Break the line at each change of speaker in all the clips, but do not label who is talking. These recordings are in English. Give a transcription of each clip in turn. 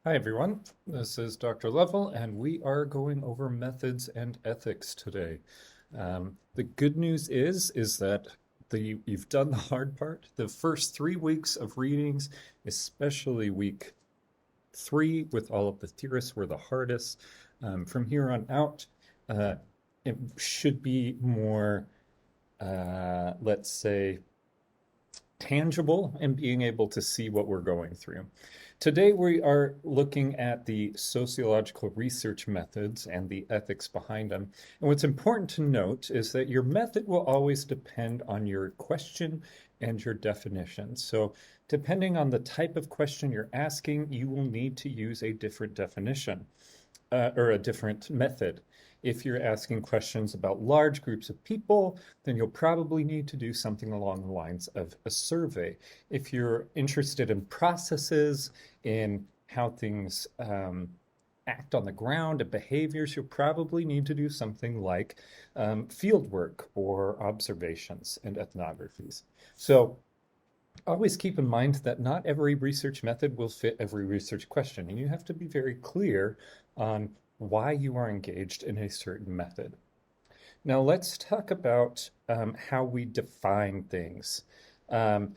Hi, everyone. This is Dr. Level, and we are going over methods and ethics today. The good news is that you've done the hard part. The first 3 weeks of readings, especially week 3 with all of the theorists, were the hardest. From here on out, uh, it should be more, let's say, tangible and being able to see what we're going through. Today, we are looking at the sociological research methods and the ethics behind them. And what's important to note is that your method will always depend on your question and your definition. So, depending on the type of question you're asking, you will need to use a different definition or a different method. If you're asking questions about large groups of people, then you'll probably need to do something along the lines of a survey. If you're interested in processes, in how things act on the ground and behaviors, you'll probably need to do something like field work or observations and ethnographies. So always keep in mind that not every research method will fit every research question, and you have to be very clear on why you are engaged in a certain method. Now, let's talk about how we define things. Um,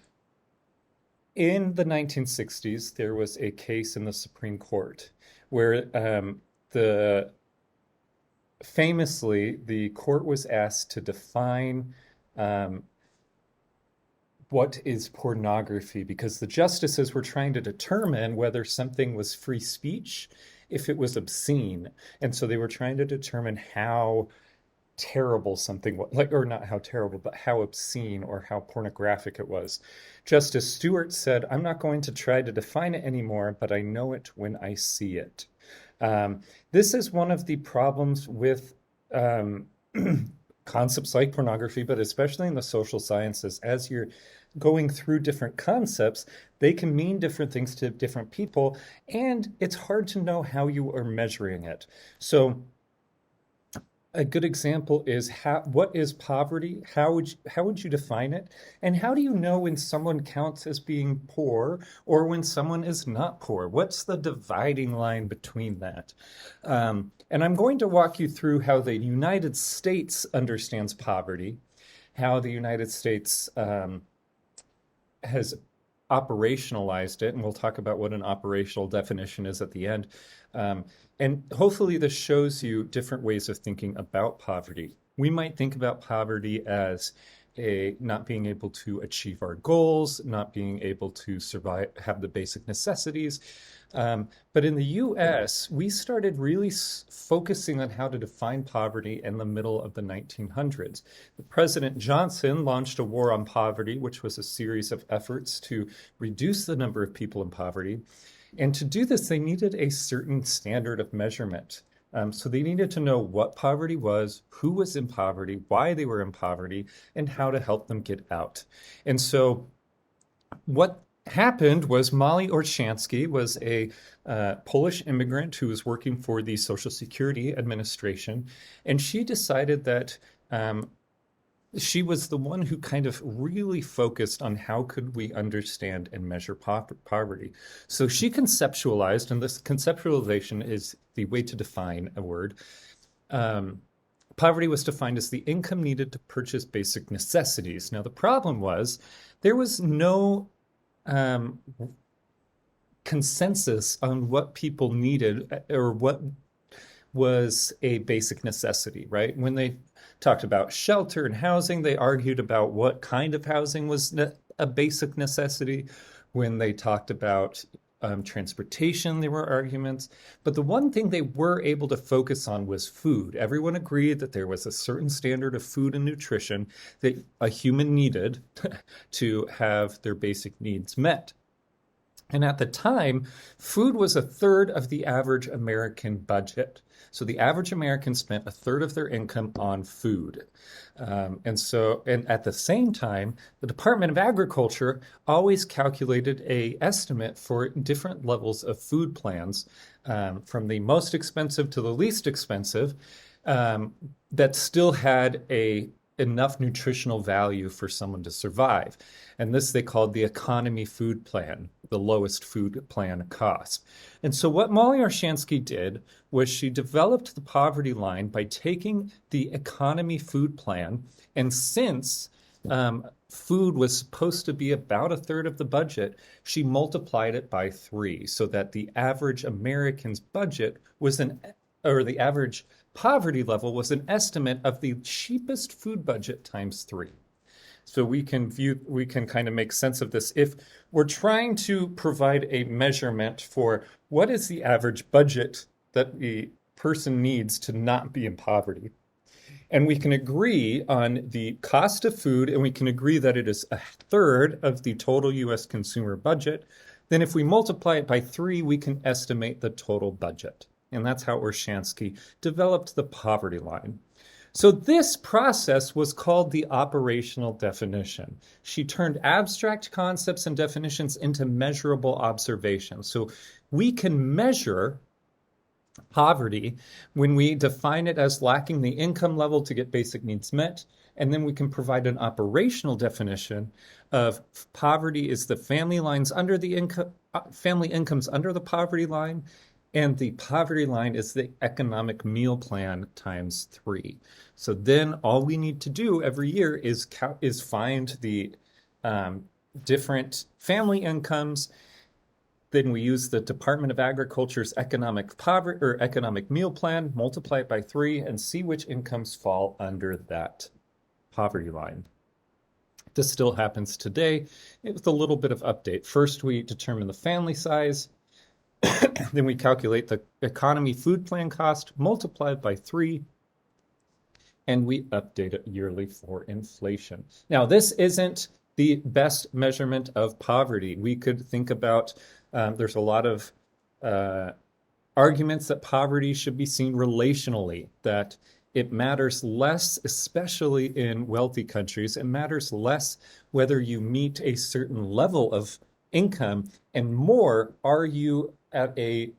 in the 1960s, there was a case in the Supreme Court where the famously the court was asked to define um, what is pornography because the justices were trying to determine whether something was free speech, if it was obscene. And so they were trying to determine how terrible something was, like, or not how terrible, but how obscene or how pornographic it was. Justice Stewart said, I'm not going to try to define it anymore, but I know it when I see it. Um, this is one of the problems with concepts like pornography, but especially in the social sciences, as you're going through different concepts, they can mean different things to different people, and it's hard to know how you are measuring it. So a good example is what is poverty? How would you define it? And how do you know when someone counts as being poor or when someone is not poor? What's the dividing line between that? And I'm going to walk you through how the United States understands poverty, how the United States has operationalized it, and we'll talk about what an operational definition is at the end. Um, and hopefully, this shows you different ways of thinking about poverty. We might think about poverty as a not being able to achieve our goals, not being able to survive, have the basic necessities. But in the US, we started really focusing on how to define poverty in the middle of the 1900s. President Johnson launched a war on poverty, which was a series of efforts to reduce the number of people in poverty. And to do this, they needed a certain standard of measurement. So they needed to know what poverty was, who was in poverty, why they were in poverty, and how to help them get out. And so what happened was Molly Orshansky was a Polish immigrant who was working for the Social Security Administration, and she decided that she was the one who kind of really focused on how could we understand and measure poverty. So she conceptualized, and this conceptualization is the way to define a word. Um, Poverty was defined as the income needed to purchase basic necessities. Now, the problem was there was no um, consensus on what people needed or what was a basic necessity, right? When they talked about shelter and housing, they argued about what kind of housing was a basic necessity. When they talked about transportation, there were arguments. But the one thing they were able to focus on was food. Everyone agreed that there was a certain standard of food and nutrition that a human needed to have their basic needs met. And at the time, food was a third of the average American budget. So the average American spent a third of their income on food. And at the same time, the Department of Agriculture always calculated a estimate for different levels of food plans, from the most expensive to the least expensive, that still had a enough nutritional value for someone to survive. And this they called the economy food plan, the lowest food plan cost. And so what Molly Orshansky did was she developed the poverty line by taking the economy food plan, and since food was supposed to be about a third of the budget, she multiplied it by 3 so that the average American's budget was the average poverty level was an estimate of the cheapest food budget times 3. So we can kind of make sense of this. If we're trying to provide a measurement for what is the average budget that the person needs to not be in poverty, and we can agree on the cost of food, and we can agree that it is a third of the total US consumer budget, then if we multiply it by 3, we can estimate the total budget. And that's how Orshansky developed the poverty line. So this process was called the operational definition. She turned abstract concepts and definitions into measurable observations. So we can measure poverty when we define it as lacking the income level to get basic needs met. And then we can provide an operational definition of poverty is the family incomes under the poverty line, and the poverty line is the economic meal plan times 3. So then all we need to do every year is find the different family incomes. Then we use the Department of Agriculture's economic poverty or economic meal plan, multiply it by 3, and see which incomes fall under that poverty line. This still happens today with a little bit of update. First, we determine the family size. Then we calculate the economy food plan cost multiplied by 3, and we update it yearly for inflation. Now, this isn't the best measurement of poverty. We could think about, there's a lot of arguments that poverty should be seen relationally, that it matters less, especially in wealthy countries, it matters less whether you meet a certain level of income, and more, are you at a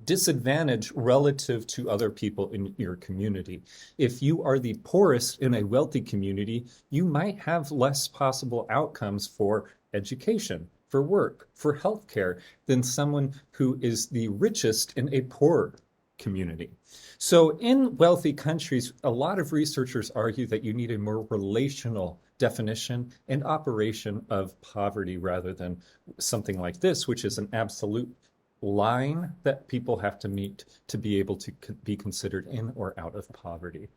disadvantage relative to other people in your community. If you are the poorest in a wealthy community, you might have less possible outcomes for education, for work, for healthcare than someone who is the richest in a poor community. So in wealthy countries, a lot of researchers argue that you need a more relational definition and operation of poverty rather than something like this, which is an absolute line that people have to meet to be able to be considered in or out of poverty.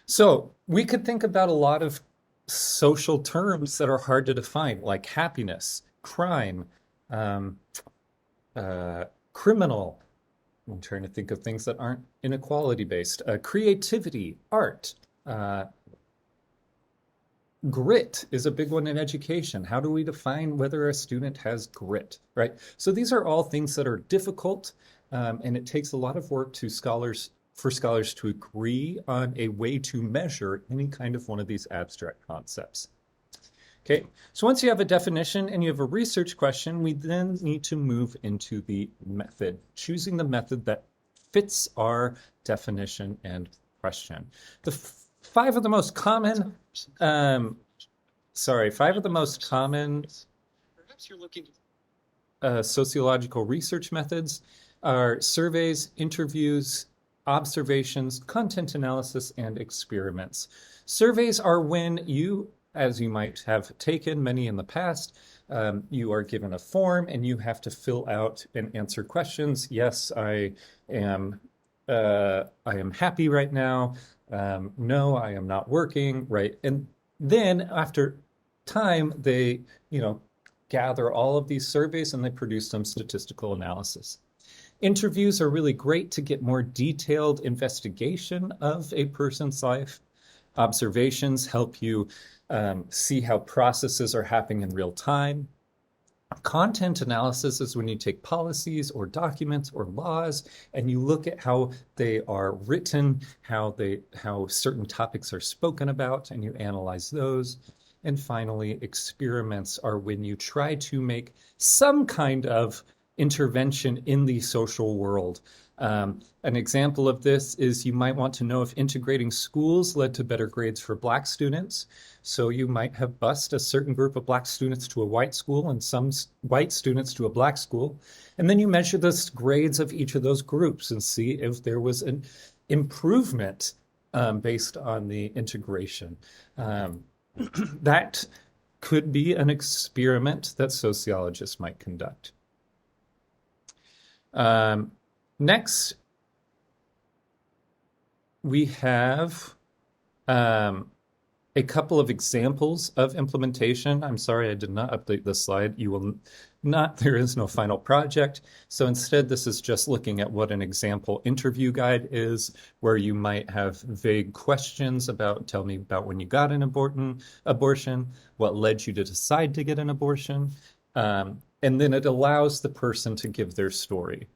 So we could think about a lot of social terms that are hard to define, like happiness, crime, criminal. I'm trying to think of things that aren't inequality-based. Creativity, art, grit is a big one in education. How do we define whether a student has grit, right? So these are all things that are difficult, and it takes a lot of work for scholars to agree on a way to measure any kind of one of these abstract concepts. Okay, so once you have a definition and you have a research question, we then need to move into the method, choosing the method that fits our definition and question. The five of the most common, sociological research methods are surveys, interviews, observations, content analysis, and experiments. Surveys are when you, as you might have taken many in the past, you are given a form and you have to fill out and answer questions. Yes, I am happy right now. No, I am not working, right? And then after time, they, gather all of these surveys and they produce some statistical analysis. Interviews are really great to get more detailed investigation of a person's life. Observations help you see how processes are happening in real time. Content analysis is when you take policies or documents or laws and you look at how they are written, how certain topics are spoken about, and you analyze those. And finally, experiments are when you try to make some kind of intervention in the social world. An example of this is you might want to know if integrating schools led to better grades for Black students. So you might have bused a certain group of Black students to a white school and some white students to a Black school. And then you measure the grades of each of those groups and see if there was an improvement based on the integration. That could be an experiment that sociologists might conduct. Next, we have a couple of examples of implementation. I'm sorry I did not update this slide. You will not, there is no final project. So instead, this is just looking at what an example interview guide is, where you might have vague questions about, tell me about when you got an abortion, what led you to decide to get an abortion, and then it allows the person to give their story.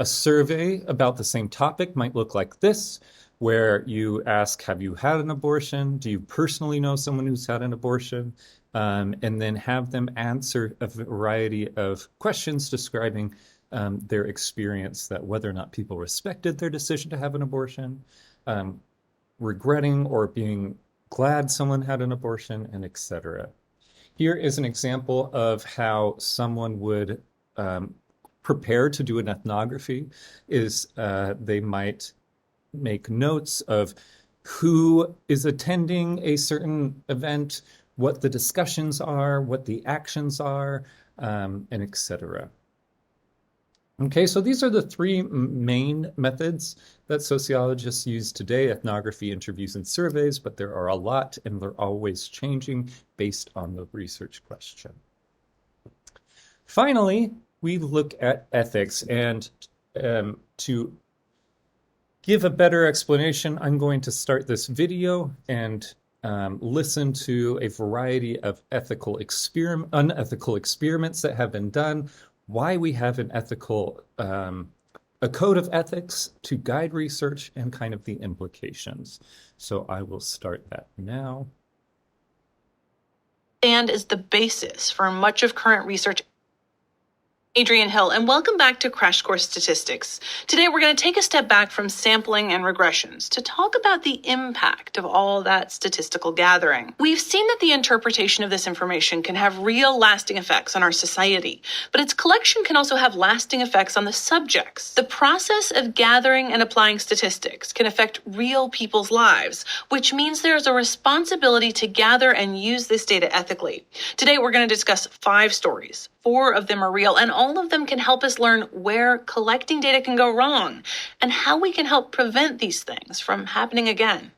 A survey about the same topic might look like this, where you ask, have you had an abortion? Do you personally know someone who's had an abortion? And then have them answer a variety of questions describing their experience, that whether or not people respected their decision to have an abortion, regretting or being glad someone had an abortion, and etc. Here is an example of how someone would prepare to do an ethnography. They might make notes of who is attending a certain event, what the discussions are, what the actions are, and etc. Okay, so these are the three main methods that sociologists use today: ethnography, interviews, and surveys, but there are a lot, and they're always changing based on the research question. Finally, we look at ethics, and to give a better explanation, I'm going to start this video and listen to a variety of unethical experiments that have been done, why we have an ethical, a code of ethics to guide research, and kind of the implications. So I will start that now.
And is the basis for much of current research. Adrienne Hill, and welcome back to Crash Course Statistics. Today, we're going to take a step back from sampling and regressions to talk about the impact of all that statistical gathering. We've seen that the interpretation of this information can have real lasting effects on our society, but its collection can also have lasting effects on the subjects. The process of gathering and applying statistics can affect real people's lives, which means there's a responsibility to gather and use this data ethically. Today, we're going to discuss 5 stories. 4 of them are real, and all of them can help us learn where collecting data can go wrong and how we can help prevent these things from happening again.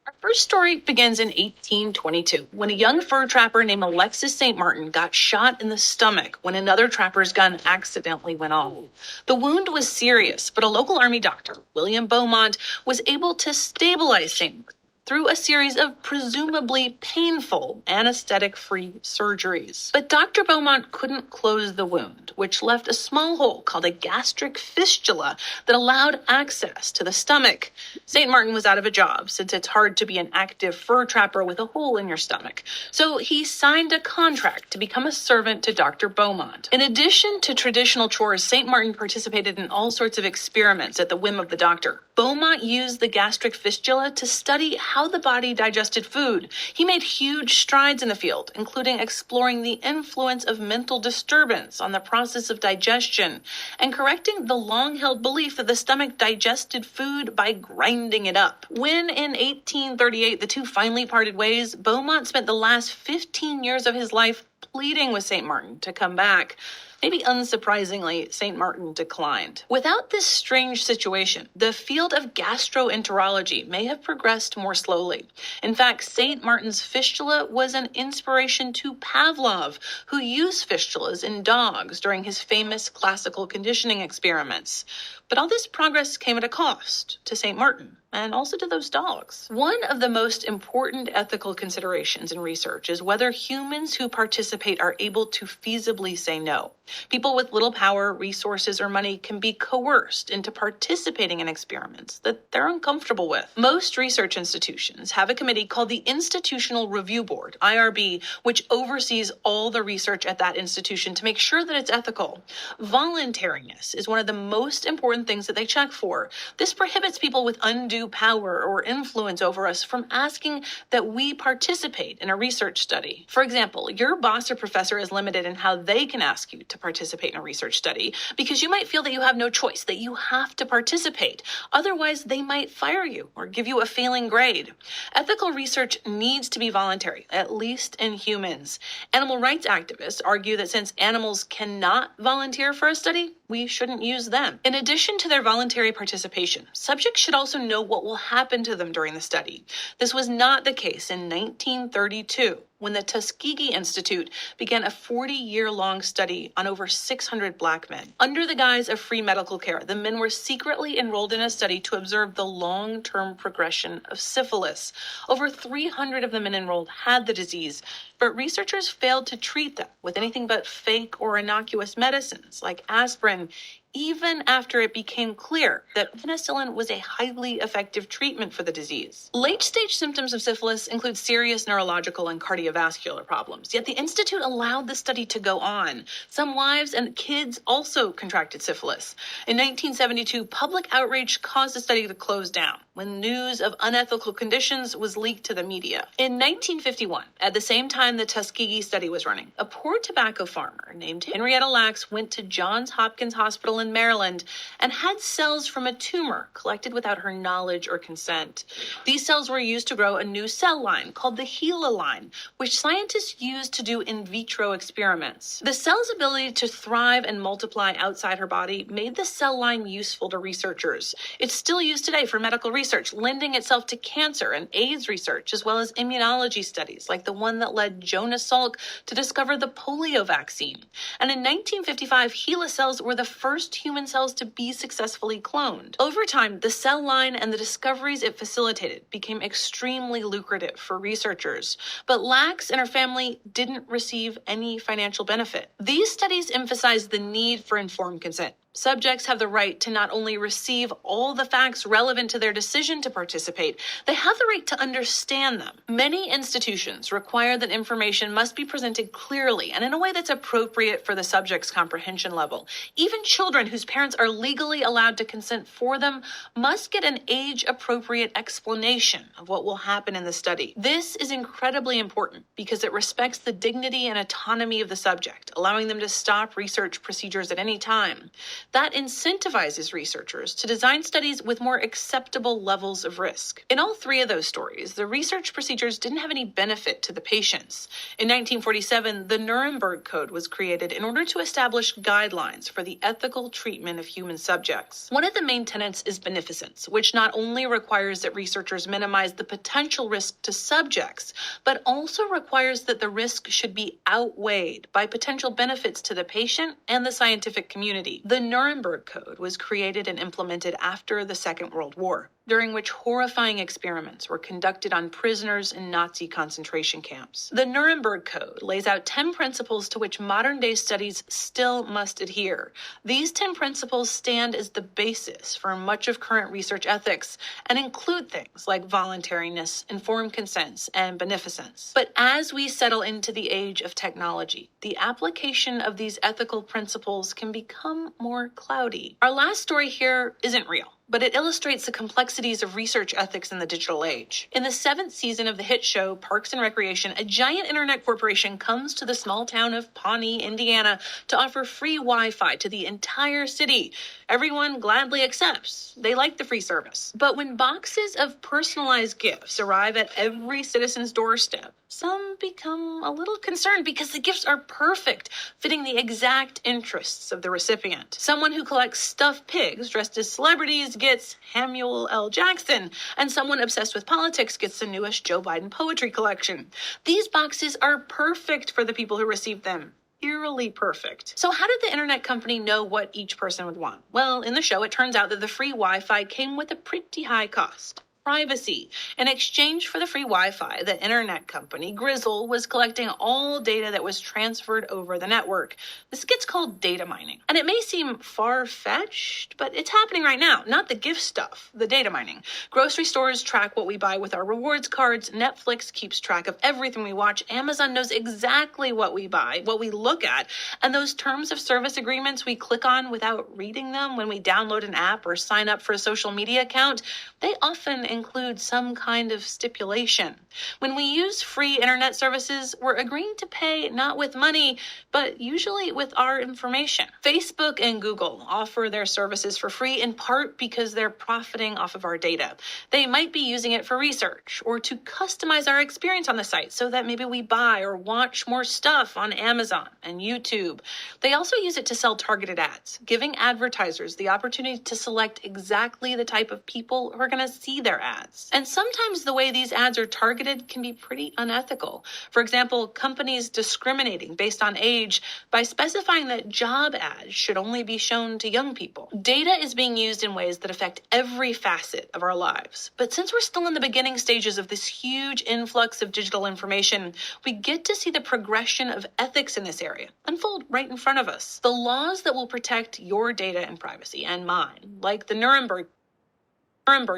Our first story begins in 1822, when a young fur trapper named Alexis St. Martin got shot in the stomach when another trapper's gun accidentally went off. The wound was serious, but a local army doctor, William Beaumont, was able to stabilize St. Martin through a series of presumably painful anesthetic-free surgeries. But Dr. Beaumont couldn't close the wound, which left a small hole called a gastric fistula that allowed access to the stomach. St. Martin was out of a job, since it's hard to be an active fur trapper with a hole in your stomach. So he signed a contract to become a servant to Dr. Beaumont. In addition to traditional chores, St. Martin participated in all sorts of experiments at the whim of the doctor. Beaumont used the gastric fistula to study how the body digested food. He made huge strides in the field, including exploring the influence of mental disturbance on the process of digestion and correcting the long-held belief that the stomach digested food by grinding it up. When in 1838 the two finally parted ways, Beaumont spent the last 15 years of his life pleading with St. Martin to come back. Maybe unsurprisingly, St. Martin declined. Without this strange situation, the field of gastroenterology may have progressed more slowly. In fact, St. Martin's fistula was an inspiration to Pavlov, who used fistulas in dogs during his famous classical conditioning experiments. But all this progress came at a cost to St. Martin and also to those dogs. One of the most important ethical considerations in research is whether humans who participate are able to feasibly say no. People with little power, resources, or money can be coerced into participating in experiments that they're uncomfortable with. Most research institutions have a committee called the Institutional Review Board, IRB, which oversees all the research at that institution to make sure that it's ethical. Voluntariness is one of the most important things that they check for. This prohibits people with undue power or influence over us from asking that we participate in a research study. For example, your boss or professor is limited in how they can ask you to participate in a research study because you might feel that you have no choice, that you have to participate. Otherwise, they might fire you or give you a failing grade. Ethical research needs to be voluntary, at least in humans. Animal rights activists argue that since animals cannot volunteer for a study, we shouldn't use them. In addition to their voluntary participation, subjects should also know what will happen to them during the study. This was not the case in 1932, when the Tuskegee Institute began a 40-year-long study on over 600 black men. Under the guise of free medical care, the men were secretly enrolled in a study to observe the long-term progression of syphilis. Over 300 of the men enrolled had the disease, but researchers failed to treat them with anything but fake or innocuous medicines like aspirin, even after it became clear that penicillin was a highly effective treatment for the disease. Late-stage symptoms of syphilis include serious neurological and cardiovascular problems, yet the Institute allowed the study to go on. Some wives and kids also contracted syphilis. In 1972, public outrage caused the study to close down when news of unethical conditions was leaked to the media. In 1951, at the same time the Tuskegee study was running, a poor tobacco farmer named Henrietta Lacks went to Johns Hopkins Hospital in Maryland and had cells from a tumor collected without her knowledge or consent. These cells were used to grow a new cell line called the HeLa line, which scientists used to do in vitro experiments. The cell's ability to thrive and multiply outside her body made the cell line useful to researchers. It's still used today for medical research, lending itself to cancer and AIDS research, as well as immunology studies, like the one that led Jonas Salk to discover the polio vaccine. And in 1955, HeLa cells were the first human cells to be successfully cloned. Over time, the cell line and the discoveries it facilitated became extremely lucrative for researchers, but Lacks and her family didn't receive any financial benefit. These studies emphasized the need for informed consent. Subjects have the right to not only receive all the facts relevant to their decision to participate, they have the right to understand them. Many institutions require that information must be presented clearly and in a way that's appropriate for the subject's comprehension level. Even children whose parents are legally allowed to consent for them must get an age-appropriate explanation of what will happen in the study. This is incredibly important because it respects the dignity and autonomy of the subject, allowing them to stop research procedures at any time. That incentivizes researchers to design studies with more acceptable levels of risk. In all three of those stories, the research procedures didn't have any benefit to the patients. In 1947, the Nuremberg Code was created in order to establish guidelines for the ethical treatment of human subjects. One of the main tenets is beneficence, which not only requires that researchers minimize the potential risk to subjects, but also requires that the risk should be outweighed by potential benefits to the patient and the scientific community. The Nuremberg Code was created and implemented after the Second World War, during which horrifying experiments were conducted on prisoners in Nazi concentration camps. The Nuremberg Code lays out 10 principles to which modern-day studies still must adhere. These 10 principles stand as the basis for much of current research ethics and include things like voluntariness, informed consents, and beneficence. But as we settle into the age of technology, the application of these ethical principles can become more cloudy. Our last story here isn't real, but it illustrates the complexities of research ethics in the digital age. In the 7th season of the hit show Parks and Recreation, a giant internet corporation comes to the small town of Pawnee, Indiana, to offer free Wi-Fi to the entire city. Everyone gladly accepts. They like the free service. But when boxes of personalized gifts arrive at every citizen's doorstep, some become a little concerned because the gifts are perfect, fitting the exact interests of the recipient. Someone who collects stuffed pigs dressed as celebrities gets Samuel L. Jackson, and someone obsessed with politics gets the newest Joe Biden poetry collection. These boxes are perfect for the people who receive them, eerily perfect. So how did the internet company know what each person would want? Well, in the show, it turns out that the free Wi-Fi came with a pretty high cost. Privacy. In exchange for the free Wi-Fi, the internet company, Grizzle, was collecting all data that was transferred over the network. This gets called data mining. And it may seem far-fetched, but it's happening right now. Not the gift stuff, the data mining. Grocery stores track what we buy with our rewards cards. Netflix keeps track of everything we watch. Amazon knows exactly what we buy, what we look at. And those terms of service agreements we click on without reading them when we download an app or sign up for a social media account, they often include some kind of stipulation. When we use free internet services, we're agreeing to pay not with money, but usually with our information. Facebook and Google offer their services for free in part because they're profiting off of our data. They might be using it for research or to customize our experience on the site so that maybe we buy or watch more stuff on Amazon and YouTube. They also use it to sell targeted ads, giving advertisers the opportunity to select exactly the type of people who are going to see their ads. And sometimes the way these ads are targeted can be pretty unethical. For example, companies discriminating based on age by specifying that job ads should only be shown to young people. Data is being used in ways that affect every facet of our lives. But since we're still in the beginning stages of this huge influx of digital information, we get to see the progression of ethics in this area unfold right in front of us. The laws that will protect your data and privacy and mine, like the Nuremberg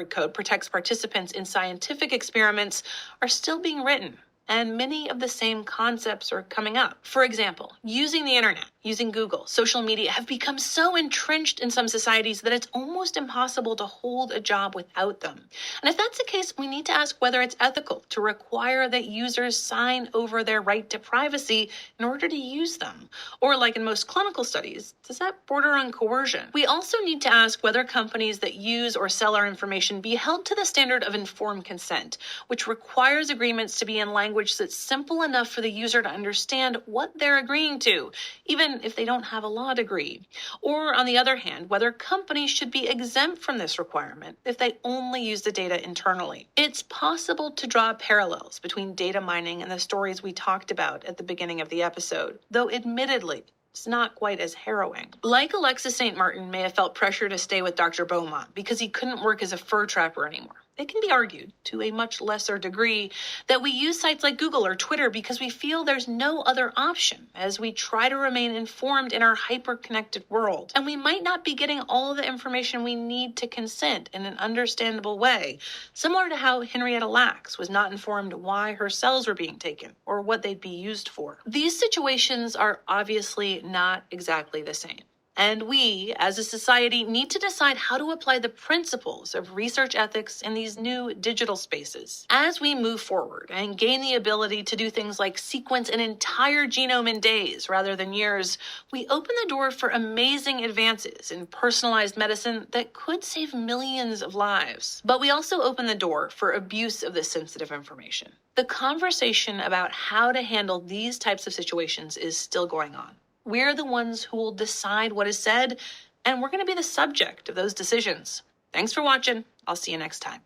Code protects participants in scientific experiments, are still being written, and many of the same concepts are coming up. For example, using the internet, using Google, social media have become so entrenched in some societies that it's almost impossible to hold a job without them. And if that's the case, we need to ask whether it's ethical to require that users sign over their right to privacy in order to use them. Or like in most clinical studies, does that border on coercion? We also need to ask whether companies that use or sell our information be held to the standard of informed consent, which requires agreements to be in language that's simple enough for the user to understand what they're agreeing to, even if they don't have a law degree. Or on the other hand, whether companies should be exempt from this requirement if they only use the data internally. It's possible to draw parallels between data mining and the stories we talked about at the beginning of the episode, though admittedly, it's not quite as harrowing. Like Alexis St. Martin may have felt pressure to stay with Dr. Beaumont because he couldn't work as a fur trapper anymore. It can be argued, to a much lesser degree, that we use sites like Google or Twitter because we feel there's no other option as we try to remain informed in our hyper-connected world. And we might not be getting all the information we need to consent in an understandable way, similar to how Henrietta Lacks was not informed why her cells were being taken or what they'd be used for. These situations are obviously not exactly the same. And we, as a society, need to decide how to apply the principles of research ethics in these new digital spaces. As we move forward and gain the ability to do things like sequence an entire genome in days rather than years, we open the door for amazing advances in personalized medicine that could save millions of lives. But we also open the door for abuse of this sensitive information. The conversation about how to handle these types of situations is still going on. We're the ones who will decide what is said, and we're going to be the subject of those decisions. Thanks for watching. I'll see you next time.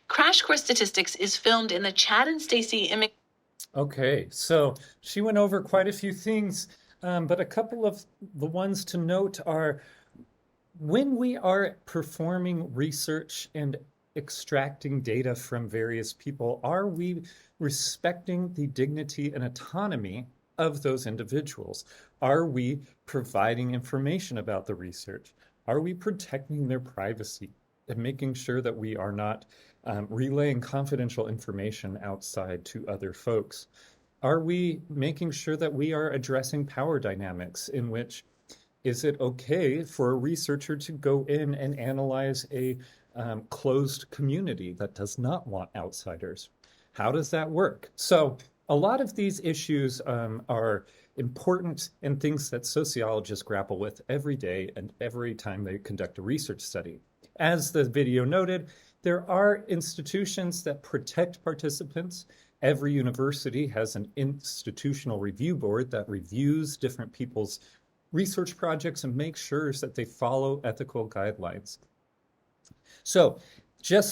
Crash Course Statistics is filmed in the Chad and Stacy image.
Okay, so she went over quite a few things, but a couple of the ones to note are when we are performing research and extracting data from various people, are we respecting the dignity and autonomy of those individuals? Are we providing information about the research? Are we protecting their privacy and making sure that we are not relaying confidential information outside to other folks? Are we making sure that we are addressing power dynamics in which is it okay for a researcher to go in and analyze a closed community that does not want outsiders? How does that work? So a lot of these issues are important and things that sociologists grapple with every day and every time they conduct a research study. As the video noted, there are institutions that protect participants. Every university has an institutional review board that reviews different people's research projects and makes sure that they follow ethical guidelines. So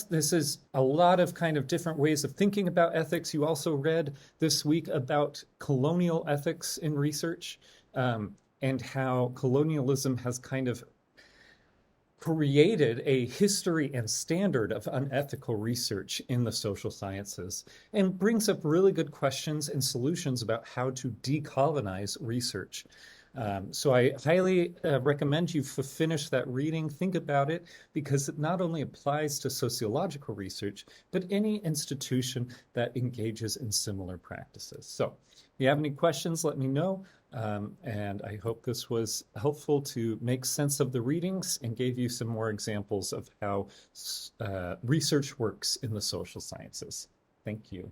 this is a lot of kind of different ways of thinking about ethics. You also read this week about colonial ethics in research. and how colonialism has kind of created a history and standard of unethical research in the social sciences and brings up really good questions and solutions about how to decolonize research. So I highly recommend you finish that reading, think about it, because it not only applies to sociological research, but any institution that engages in similar practices. So if you have any questions, let me know. And I hope this was helpful to make sense of the readings and gave you some more examples of how research works in the social sciences. Thank you.